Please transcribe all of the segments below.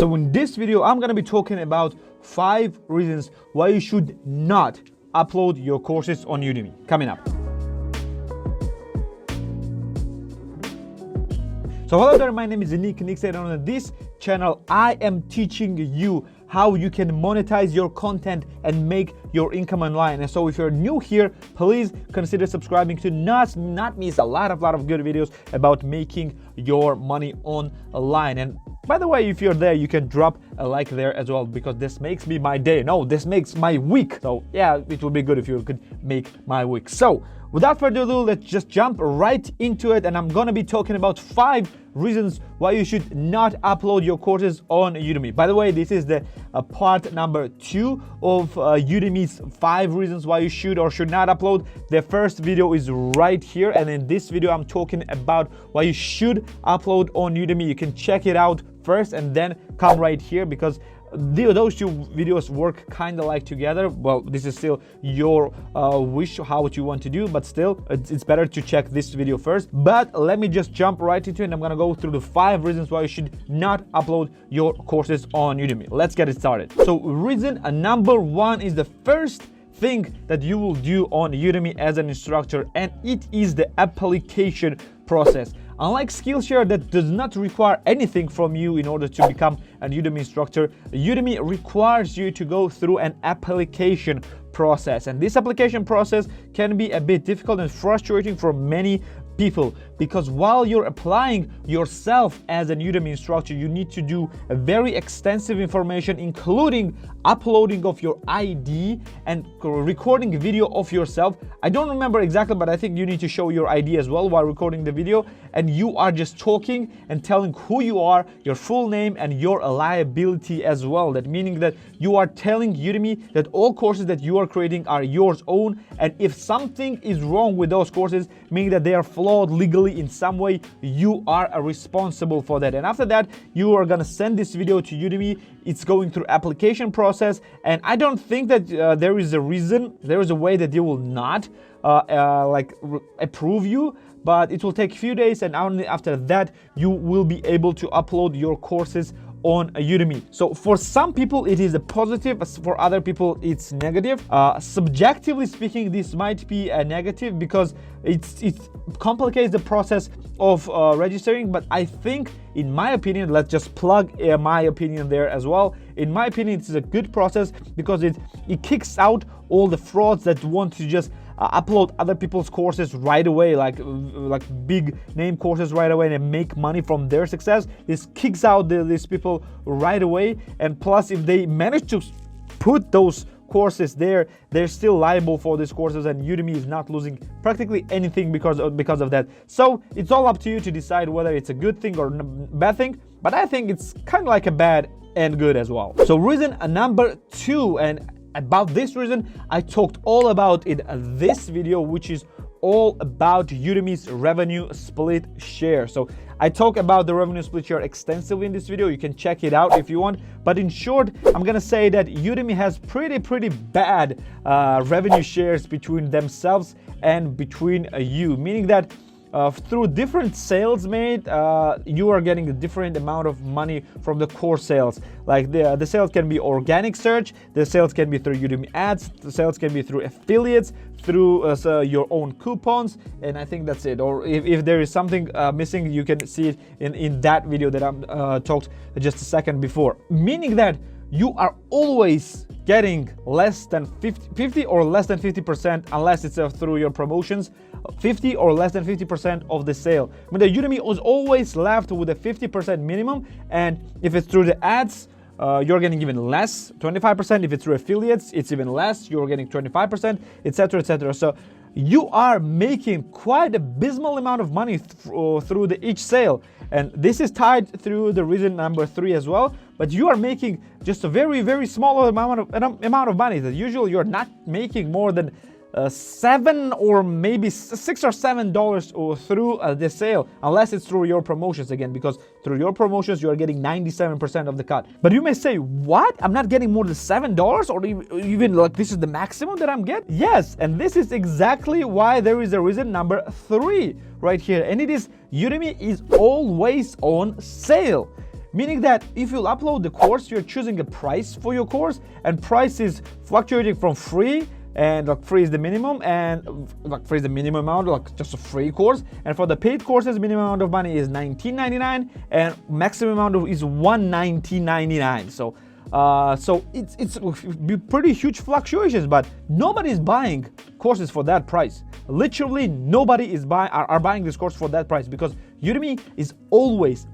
So in this video, I'm gonna be talking about 5 reasons why you should not upload your courses on Udemy. Coming up. So hello there, my name is Nick and on this channel, I am teaching you how you can monetize your content and make your income online. And so if you're new here, please consider subscribing to not miss a lot of good videos about making your money online. And by the way, if you're there, you can drop a like there as well, because this makes me my day. No, this makes my week. So yeah, it would be good if you could make my week. So without further ado, let's just jump right into it. And I'm gonna be talking about 5 reasons why you should not upload your courses on Udemy. By the way, this is the part number 2 of Udemy's 5 reasons why you should or should not upload. The first video is right here, and in this video I'm talking about why you should upload on Udemy. You can check it out first and then come right here, because those 2 videos work kind of like together. Well, this is still your wish, how you want to do, but still it's better to check this video first. But let me just jump right into it, and I'm gonna go through the 5 reasons why you should not upload your courses on Udemy. Let's get it started. So reason number 1 is the first thing that you will do on Udemy as an instructor, and it is the application process. Unlike Skillshare that does not require anything from you in order to become a Udemy instructor, Udemy requires you to go through an application process. And this application process can be a bit difficult and frustrating for many people, because while you're applying yourself as a Udemy instructor, you need to do a very extensive information, including uploading of your ID and recording a video of yourself. I don't remember exactly, but I think you need to show your ID as well while recording the video, and you are just talking and telling who you are, your full name, and your liability as well. That meaning that you are telling Udemy that all courses that you are creating are yours own, and if something is wrong with those courses, meaning that they are flawed legally in some way, you are responsible for that. And after that, you are gonna send this video to Udemy. It's going through application process, and I don't think that there is a way that they will not approve you, but it will take a few days, and only after that you will be able to upload your courses on Udemy. So for some people it is a positive, for other people it's negative. Subjectively speaking, this might be a negative because it complicates the process of registering, but I think, in my opinion, let's just plug my opinion there as well. In my opinion, it's a good process because it kicks out all the frauds that want to just upload other people's courses right away, like big name courses right away, and make money from their success. This kicks out these people right away, and plus if they manage to put those courses there, they're still liable for these courses, and Udemy is not losing practically anything because of that. So it's all up to you to decide whether it's a good thing or bad thing, but I think it's kind of like a bad and good as well. So reason number 2, and about this reason I talked all about in this video, which is all about Udemy's revenue split share. So I talk about the revenue split share extensively in this video. You can check it out if you want, but in short, I'm gonna say that Udemy has pretty bad revenue shares between themselves and between you, meaning that through different sales made, you are getting a different amount of money from the core sales. Like the sales can be organic search, the sales can be through Udemy ads, the sales can be through affiliates, through your own coupons, and I think that's it. Or if there is something missing, you can see it in that video that I talked just a second before. Meaning that you are always getting less than 50 or less than 50%, unless it's through your promotions, 50 or less than 50% of the sale. I mean, the Udemy was always left with a 50% minimum, and if it's through the ads, you're getting even less, 25%. If it's through affiliates, it's even less, you're getting 25%, etc, etc. So you are making quite abysmal amount of money through each sale, and this is tied through the reason number 3 as well. But you are making just a very small amount of money. That usually you're not making more than $7 or maybe $6 or $7 through the sale, unless it's through your promotions again, because through your promotions you are getting 97% of the cut. But you may say, what? I'm not getting more than $7, or even like this is the maximum that I'm getting? Yes, and this is exactly why there is a reason number 3 right here, and it is Udemy is always on sale. Meaning that if you upload the course, you're choosing a price for your course, and price is fluctuating from free, and like free is the minimum, and like free is the minimum amount, like just a free course. And for the paid courses, minimum amount of money is $19.99 and maximum amount is $119.99. So it's pretty huge fluctuations, but nobody's buying courses for that price. Literally nobody is buying this course for that price, because Udemy is always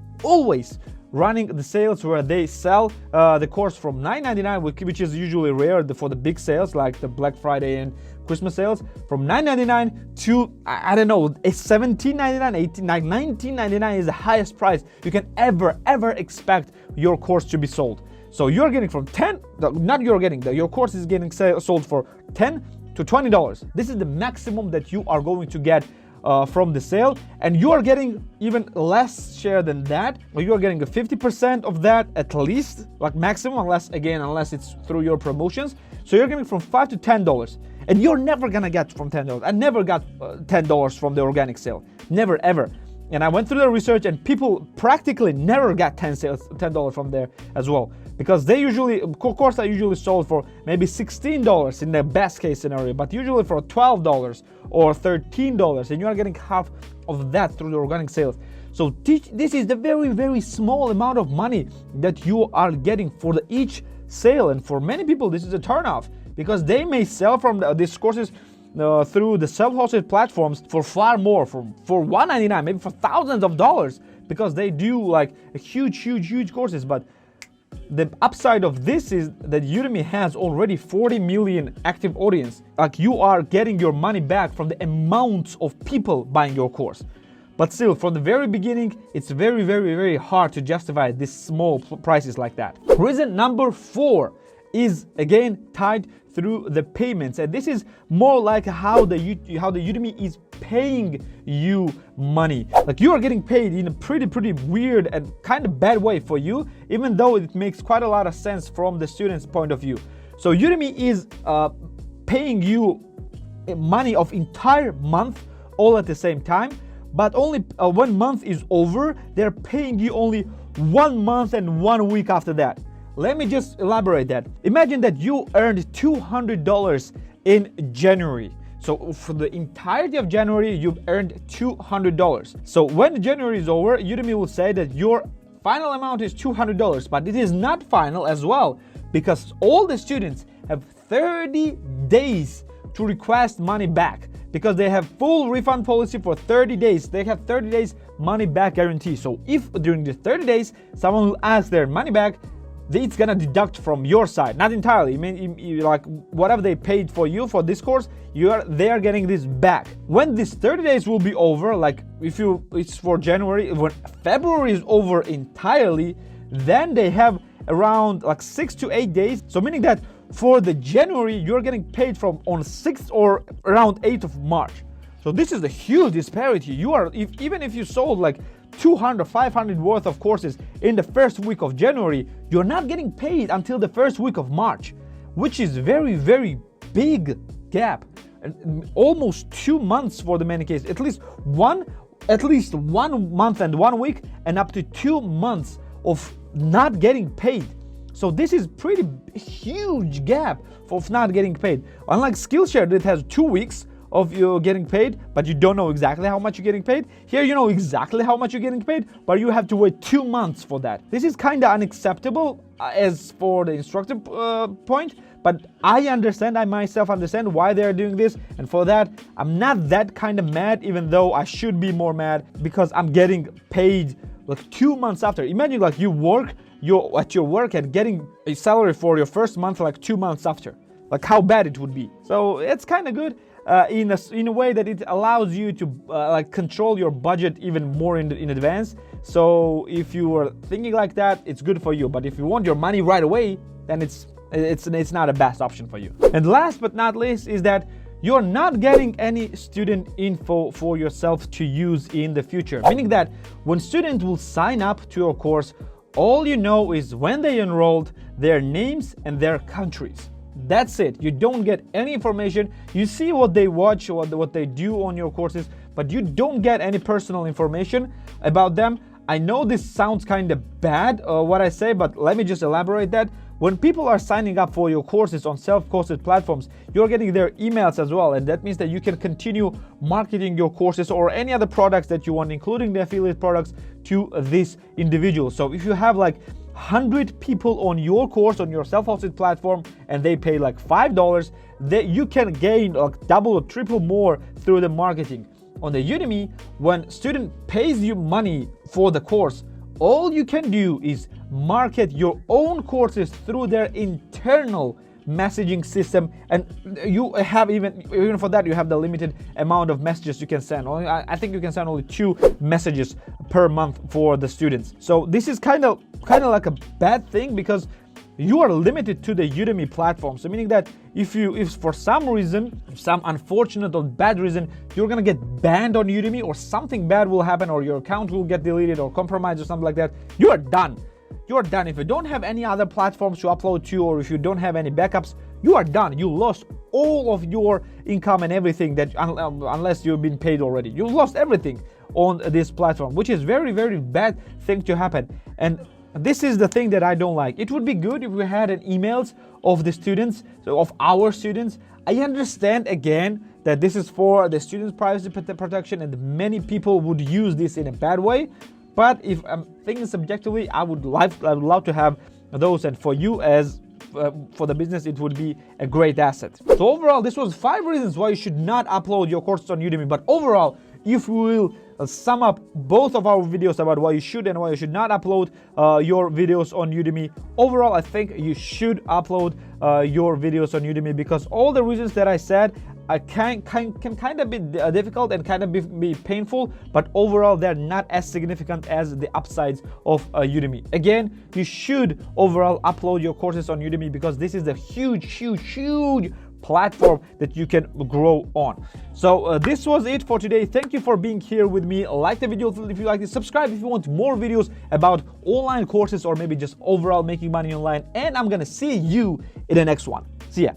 running the sales where they sell the course from $9.99, which is usually rare for the big sales like the Black Friday and Christmas sales, from $9.99 to I don't know, $17.99, $19.99 is the highest price you can ever expect your course to be sold. So you're getting from your course is getting sold for $10 to $20. This is the maximum that you are going to get from the sale, and you are getting even less share than that. You are getting a 50% of that at least, like maximum, unless it's through your promotions. So you're getting from $5 to $10, and you're never gonna get from $10. I never got $10 from the organic sale, never ever. And I went through the research, and people practically never got $10 from there as well, because courses are usually sold for maybe $16 in the best case scenario, but usually for $12 or $13, and you are getting half of that through the organic sales. So this is the very small amount of money that you are getting for each sale, and for many people this is a turnoff, because they may sell from these courses through the self-hosted platforms for far more, for $199, maybe for thousands of dollars, because they do like a huge courses. But the upside of this is that Udemy has already 40 million active audience. Like, you are getting your money back from the amounts of people buying your course. But still, from the very beginning, it's very hard to justify these small prices like that. Reason number 4 is again tied through the payments, and this is more like how the Udemy is paying you money. Like, you are getting paid in a pretty weird and kind of bad way for you, even though it makes quite a lot of sense from the student's point of view. So Udemy is paying you money of entire month all at the same time, but only when month is over, they're paying you only 1 month and 1 week after that. Let me just elaborate that. Imagine that you earned $200 in January. So for the entirety of January, you've earned $200. So when January is over, Udemy will say that your final amount is $200, but it is not final as well, because all the students have 30 days to request money back, because they have full refund policy for 30 days. They have 30 days money back guarantee. So if during the 30 days someone will ask their money back, it's gonna deduct from your side, not entirely. I mean, like whatever they paid for you for this course, they are getting this back. When this 30 days will be over, like it's for January, when February is over entirely, then they have around like 6 to 8 days. So meaning that for the January, you're getting paid from on 6th or around 8th of March. So this is a huge disparity. Even if you sold like 200, 500 worth of courses in the first week of January, you're not getting paid until the first week of March, which is very big gap, and almost 2 months for the many cases. At least one month and 1 week, and up to 2 months of not getting paid. So this is pretty huge gap of not getting paid. Unlike Skillshare, that has 2 weeks of you getting paid, but you don't know exactly how much you're getting paid. Here you know exactly how much you're getting paid, but you have to wait 2 months for that. This is kind of unacceptable as for the instructor point, but I myself understand why they're doing this, and for that I'm not that kind of mad, even though I should be more mad, because I'm getting paid like 2 months after. Imagine like you're at your work and getting a salary for your first month like 2 months after. Like how bad it would be. So it's kind of good in a way that it allows you to like control your budget even more in advance. So if you were thinking like that, it's good for you. But if you want your money right away, then it's not a best option for you. And last but not least is that you're not getting any student info for yourself to use in the future. Meaning that when students will sign up to your course, all you know is when they enrolled, their names and their countries. That's it. You don't get any information. You see what they watch or what they do on your courses, but you don't get any personal information about them I know this sounds kind of bad, what I say, but let me just elaborate that. When people are signing up for your courses on self-hosted platforms, you're getting their emails as well, and that means that you can continue marketing your courses or any other products that you want, including the affiliate products, to this individual. So if you have like 100 people on your course on your self-hosted platform and they pay like $5, you can gain like double or triple more through the marketing. On the Udemy, when student pays you money for the course, all you can do is market your own courses through their internal messaging system, and you have even for that you have the limited amount of messages you can send. I think you can send only 2 messages per month for the students. So this is kind of like a bad thing, because you are limited to the Udemy platform. So meaning that if for some reason, some unfortunate or bad reason, you're gonna get banned on Udemy, or something bad will happen, or your account will get deleted or compromised or something like that, you are done. You are done. If you don't have any other platforms to upload to, or if you don't have any backups, you are done. You lost all of your income and everything, that unless you've been paid already. You lost everything on this platform, which is very, very bad thing to happen. And this is the thing that I don't like. It would be good if we had an emails of the students, so of our students. I understand again that this is for the students' privacy protection, and many people would use this in a bad way. But if I'm thinking subjectively, I would love to have those, and for you as for the business, it would be a great asset. So overall, this was 5 reasons why you should not upload your courses on Udemy. But overall, if we will sum up both of our videos about why you should and why you should not upload your videos on Udemy, overall, I think you should upload your videos on Udemy, because all the reasons that I said can kind of be difficult and kind of be painful, but overall they're not as significant as the upsides of Udemy. Again, you should overall upload your courses on Udemy, because this is a huge platform that you can grow on. So this was it for today. Thank you for being here with me. Like the video if you like it, subscribe if you want more videos about online courses, or maybe just overall making money online, and I'm gonna see you in the next one. See ya.